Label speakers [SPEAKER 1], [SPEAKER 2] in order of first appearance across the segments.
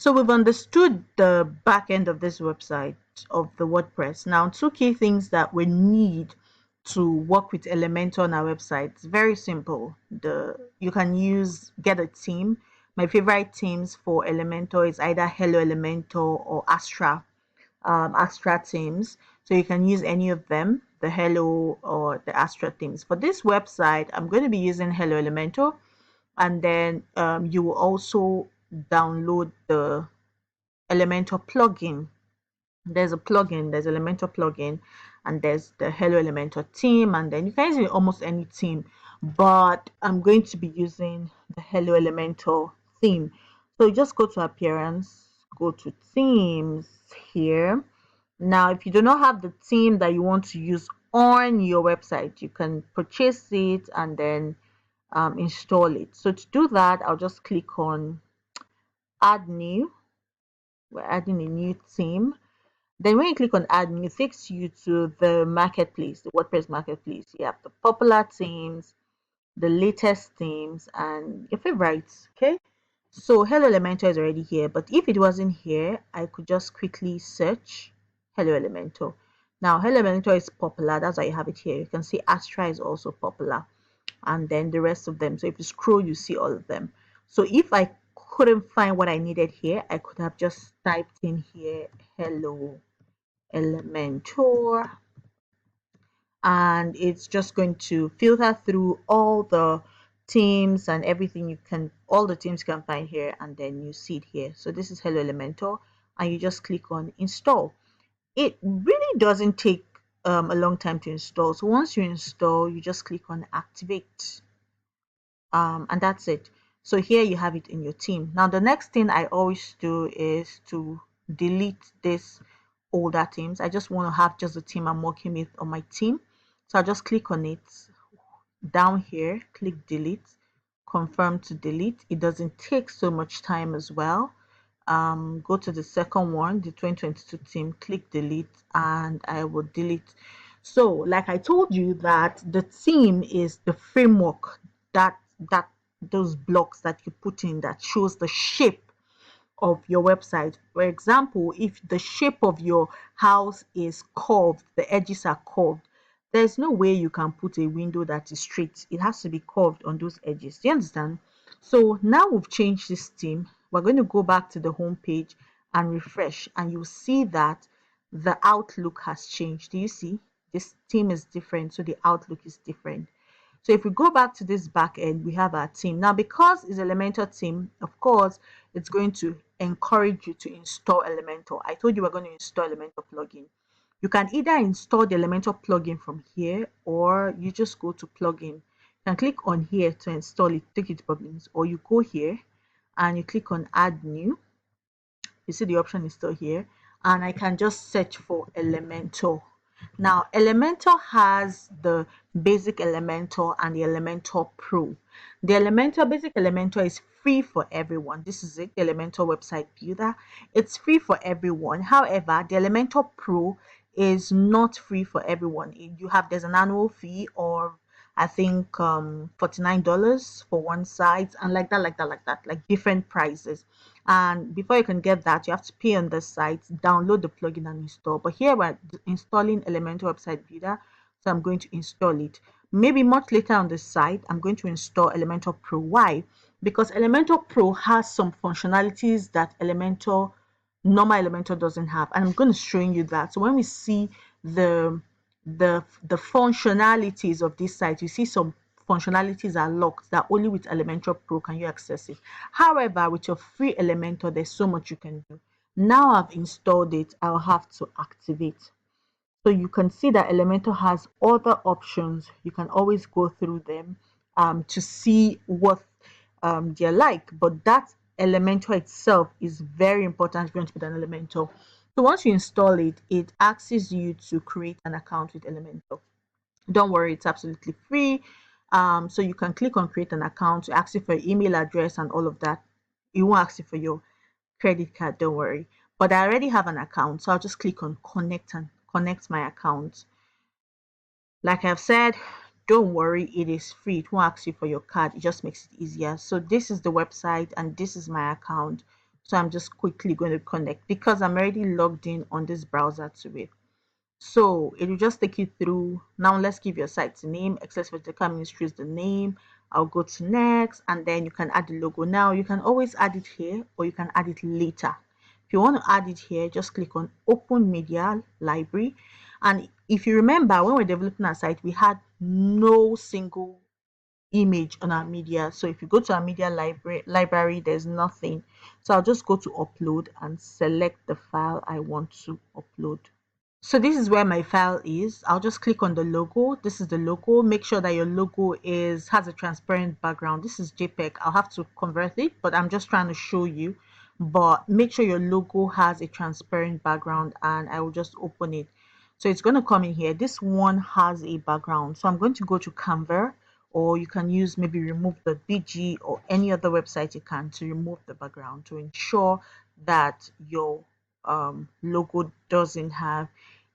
[SPEAKER 1] So we've understood the back end of this website of the WordPress. Now, two key things that we need to work with Elementor on our website. It's very simple. You can get a theme. My favorite themes for Elementor is either Hello Elementor or Astra themes. So you can use any of them, the Hello or the Astra themes. For this website, I'm going to be using Hello Elementor, and then you will also download the Elementor plugin. There's Elementor plugin, and there's the Hello Elementor theme, and then you can use almost any theme, but I'm going to be using the Hello Elementor theme. So you just go to appearance, go to themes here. Now, if you do not have the theme that you want to use on your website, you can purchase it and then install it. So to do that, I'll just click on add new. We're adding a new theme. Then when you click on add new, it takes you to the marketplace, the WordPress marketplace. You have the popular themes, the latest themes, and your favorites. Okay. So Hello Elementor is already here, but if it wasn't here, I could just quickly search Hello Elementor. Now Hello Elementor is popular, that's why you have it here. You can see Astra is also popular, and then the rest of them. So if you scroll, you see all of them. So if I couldn't find what I needed here, I could have just typed in here Hello Elementor, and it's just going to filter through all the themes and everything all the themes you can find here, and then you see it here. So this is Hello Elementor, and you just click on install. It really doesn't take a long time to install. So once you install, you just click on activate, and that's it. So here you have it in your team. Now the next thing I always do is to delete this older themes. I just want to have just the theme I'm working with on my team. So I just click on it down here, click delete, confirm to delete. It doesn't take so much time as well. Go to the second one, the 2022 theme, click delete, and I will delete. So like I told you, that the theme is the framework, that those blocks that you put in that shows the shape of your website. For example, if the shape of your house is curved, the edges are curved, there's no way you can put a window that is straight. It has to be curved on those edges. Do you understand? So now we've changed this theme. We're going to go back to the home page and refresh, and you'll see that the outlook has changed. Do you see? This theme is different, so the outlook is different. So if we go back to this back end, we have our theme. Now, because it's Elementor theme, of course, it's going to encourage you to install Elementor. I told you we're going to install Elementor plugin. You can either install the Elementor plugin from here, or you just go to plugin. You can click on here to install it, take it to plugins, or you go here and you click on add new. You see the option is still here, and I can just search for Elementor. Now Elementor has the basic Elementor and the Elementor Pro. The basic Elementor is free for everyone. This is it, the Elementor website builder. It's free for everyone. However, the Elementor Pro is not free for everyone. There's an annual fee, or I think $49 for one site, and like that, like different prices. And before you can get that, you have to pay on the site, download the plugin and install. But here we're installing Elementor website builder, so I'm going to install it. Maybe much later on the site, I'm going to install Elementor Pro. Why? Because Elementor Pro has some functionalities that normal Elementor doesn't have, and I'm going to show you that. So when we see the functionalities of this site, you see some functionalities are locked that only with Elementor Pro can you access it. However, with your free Elementor, there's so much you can do. Now I've installed it, I'll have to activate. So you can see that Elementor has other options. You can always go through them to see what they're like, but that Elementor itself is very important if you want to be an Elementor. So once you install it, it asks you to create an account with Elementor. Don't worry, it's absolutely free. So you can click on create an account. It asks you for your email address and all of that. It won't ask you for your credit card, don't worry. But I already have an account, so I'll just click on connect and connect my account. Like I've said, don't worry, it is free. It won't ask you for your card. It just makes it easier. So this is the website and this is my account. So I'm just quickly going to connect because I'm already logged in on this browser to it. So it will just take you through. Now let's give your site a name. Excellence for Techy Ministry is the name. I'll go to next, and then you can add the logo. Now you can always add it here, or you can add it later. If you want to add it here, just click on Open Media Library. And if you remember, when we're developing our site, we had no single image on our media. So if you go to our media library, there's nothing. So I'll just go to upload and select the file I want to upload. So this is where my file is. I'll just click on the logo. This is the logo. Make sure that your logo has a transparent background. This is JPEG. I'll have to convert it, but I'm just trying to show you. But make sure your logo has a transparent background, and I will just open it. So it's going to come in here. This one has a background. So I'm going to go to Canva, or you can use maybe remove the BG or any other website you can to remove the background to ensure that your logo doesn't have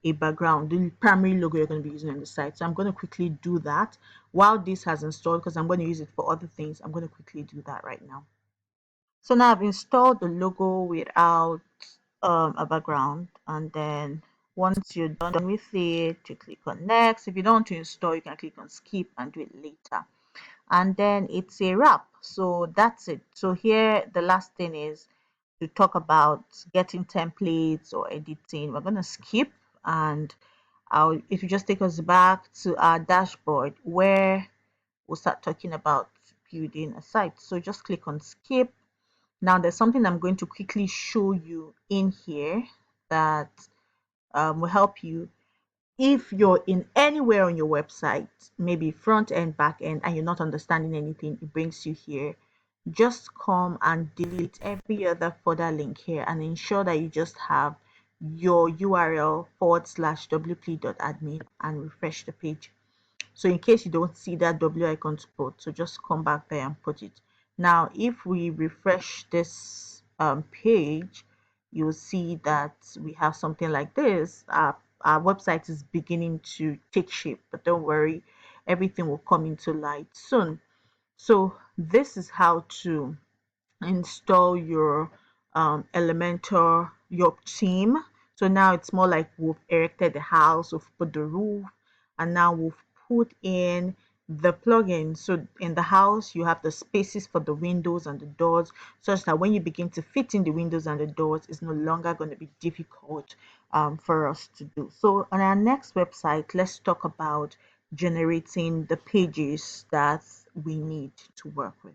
[SPEAKER 1] a background, the primary logo you're going to be using on the site. So I'm going to quickly do that while this has installed, because I'm going to use it for other things. I'm going to quickly do that right now. So now I've installed the logo without a background, and then once you're done with it, you click on next. If you don't want to install, you can click on skip and do it later, and then it's a wrap. So that's it. So here the last thing is to talk about getting templates or editing. We're going to skip, and it will just take us back to our dashboard where we'll start talking about building a site. So just click on skip. Now there's something I'm going to quickly show you in here that will help you if you're in anywhere on your website, maybe front end, back end, and you're not understanding anything. It brings you here. Just come and delete every other further link here and ensure that you just have your URL /wp.admin and refresh the page. So in case you don't see that W icon to put, so just come back there and put it. Now if we refresh this page, you'll see that we have something like this. Our website is beginning to take shape, but don't worry, everything will come into light soon. So this is how to install your Elementor, your theme. So now it's more like we've erected the house, we've put the roof, and now we've put in the plugin. So in the house, you have the spaces for the windows and the doors, such that when you begin to fit in the windows and the doors, it's no longer going to be difficult for us to do. So on our next website, let's talk about generating the pages that we need to work with.